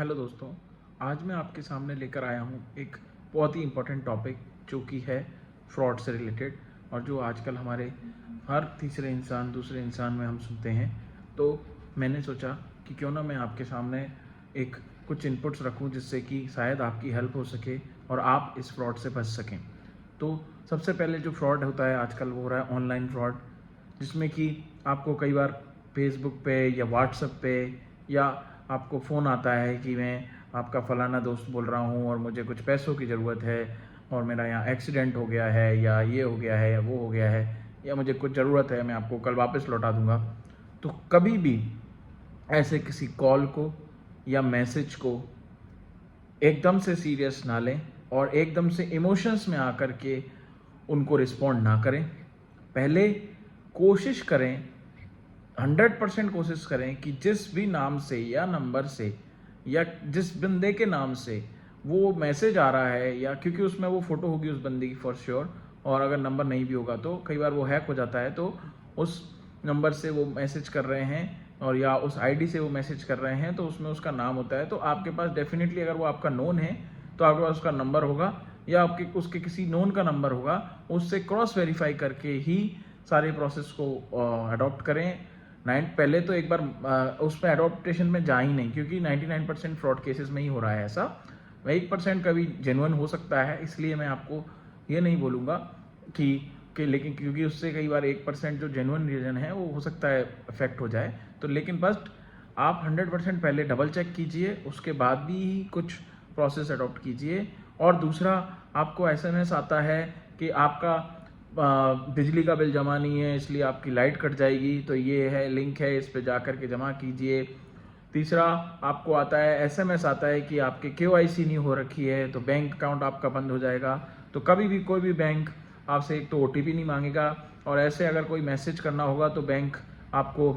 Hello दोस्तों, आज मैं आपके सामने लेकर आया हूँ एक बहुत ही इम्पोर्टेंट टॉपिक जो कि है फ्रॉड से रिलेटेड और जो आजकल हमारे हर तीसरे इंसान दूसरे इंसान में हम सुनते हैं। तो मैंने सोचा कि क्यों ना मैं आपके सामने एक कुछ इनपुट्स रखूँ जिससे कि शायद आपकी हेल्प हो सके और आप इस फ्रॉड से बच सकें। तो सबसे पहले जो फ्रॉड होता है आजकल वो हो रहा है ऑनलाइन फ्रॉड, जिसमें कि आपको कई बार फेसबुक पे या व्हाट्सएप पे या आपको फ़ोन आता है कि मैं आपका फ़लाना दोस्त बोल रहा हूँ और मुझे कुछ पैसों की ज़रूरत है और मेरा यहाँ एक्सीडेंट हो गया है या ये हो गया है या वो हो गया है या मुझे कुछ ज़रूरत है, मैं आपको कल वापस लौटा दूँगा। तो कभी भी ऐसे किसी कॉल को या मैसेज को एकदम से सीरियस ना लें और एकदम से इमोशंस में आकर के उनको रिस्पॉन्ड ना करें। पहले कोशिश करें, 100% कोशिश करें कि जिस भी नाम से या नंबर से या जिस बंदे के नाम से वो मैसेज आ रहा है, या क्योंकि उसमें वो फ़ोटो होगी उस बंदे की फॉर श्योर, और अगर नंबर नहीं भी होगा तो कई बार वो हैक हो जाता है, तो उस नंबर से वो मैसेज कर रहे हैं और या उस आईडी से वो मैसेज कर रहे हैं तो उसमें उसका नाम होता है। तो आपके पास डेफिनेटली अगर वो आपका नोन है तो आपके पास उसका नंबर होगा या आपके उसके किसी नोन का नंबर होगा। उससे क्रॉस वेरीफाई करके ही सारे प्रोसेस को अडॉप्ट करें। पहले तो एक बार उसमें अडोप्टेशन में जा ही नहीं, क्योंकि 99% फ्रॉड केसेस में ही हो रहा है ऐसा। 1% कभी जेन्युइन हो सकता है, इसलिए मैं आपको ये नहीं बोलूँगा कि लेकिन क्योंकि उससे कई बार 1% जो जेन्युइन रीज़न है वो हो सकता है अफेक्ट हो जाए। तो लेकिन बस आप 100% पहले डबल चेक कीजिए, उसके बाद भी कुछ प्रोसेस अडॉप्ट कीजिए। और दूसरा, आपको एसएमएस आता है कि आपका बिजली का बिल जमा नहीं है इसलिए आपकी लाइट कट जाएगी, तो ये है लिंक है, इस पे जा कर के जमा कीजिए। तीसरा, आपको आता है एसएमएस आता है कि आपके केवाईसी नहीं हो रखी है तो बैंक अकाउंट आपका बंद हो जाएगा। तो कभी भी कोई भी बैंक आपसे एक तो ओटीपी नहीं मांगेगा, और ऐसे अगर कोई मैसेज करना होगा तो बैंक आपको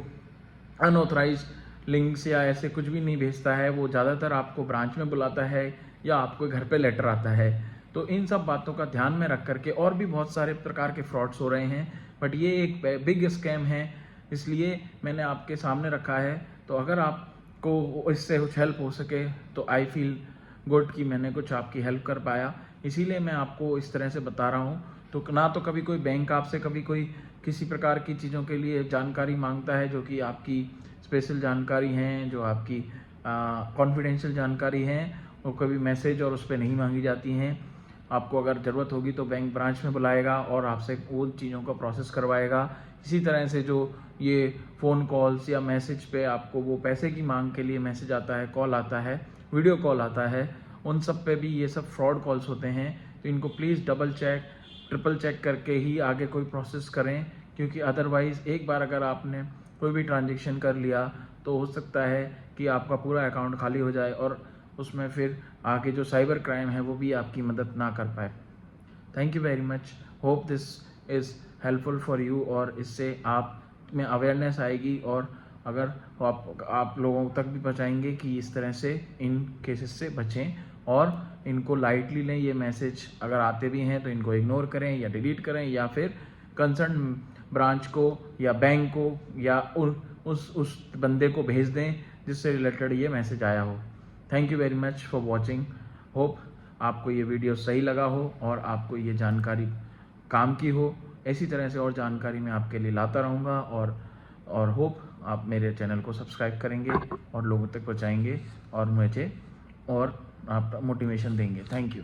अनऑथराइज लिंक्स या ऐसे कुछ भी नहीं भेजता है। वो ज़्यादातर आपको ब्रांच में बुलाता है या आपको घर पे लेटर आता है। तो इन सब बातों का ध्यान में रख करके, और भी बहुत सारे प्रकार के फ्रॉड्स हो रहे हैं बट ये एक बिग स्कैम है, इसलिए मैंने आपके सामने रखा है। तो अगर आपको इससे कुछ हेल्प हो सके तो आई फील गुड कि मैंने कुछ आपकी हेल्प कर पाया, इसीलिए मैं आपको इस तरह से बता रहा हूँ। तो ना तो कभी कोई बैंक आपसे कभी कोई किसी प्रकार की चीज़ों के लिए जानकारी मांगता है जो कि आपकी स्पेशल जानकारी हैं, जो आपकी कॉन्फिडेंशियल जानकारी हैं, वो कभी मैसेज और उस पर नहीं मांगी जाती हैं। आपको अगर ज़रूरत होगी तो बैंक ब्रांच में बुलाएगा और आपसे उन चीज़ों का प्रोसेस करवाएगा। इसी तरह से जो ये फ़ोन कॉल्स या मैसेज पे आपको वो पैसे की मांग के लिए मैसेज आता है, कॉल आता है, वीडियो कॉल आता है, उन सब पे भी ये सब फ्रॉड कॉल्स होते हैं। तो इनको please double check triple check करके ही आगे कोई प्रोसेस करें, क्योंकि अदरवाइज़ एक बार अगर आपने कोई भी ट्रांजेक्शन कर लिया तो हो सकता है कि आपका पूरा अकाउंट खाली हो जाए और उसमें फिर आगे जो साइबर क्राइम है वो भी आपकी मदद ना कर पाए। Thank you very much, hope this is helpful for you, और इससे आप में अवेयरनेस आएगी और अगर आप लोगों तक भी पहुँचाएंगे कि इस तरह से इन केसेस से बचें और इनको लाइटली लें। ये मैसेज अगर आते भी हैं तो इनको इग्नोर करें या डिलीट करें, या फिर कंसर्न ब्रांच को या बैंक को या उस बंदे को भेज दें जिससे रिलेटेड ये मैसेज आया हो। Thank you very much for watching, hope आपको ये वीडियो सही लगा हो और आपको ये जानकारी काम की हो। इसी तरह से और जानकारी मैं आपके लिए लाता रहूँगा, और होप आप मेरे चैनल को सब्सक्राइब करेंगे और लोगों तक पहुँचाएंगे और मुझे और आप मोटिवेशन देंगे। Thank you.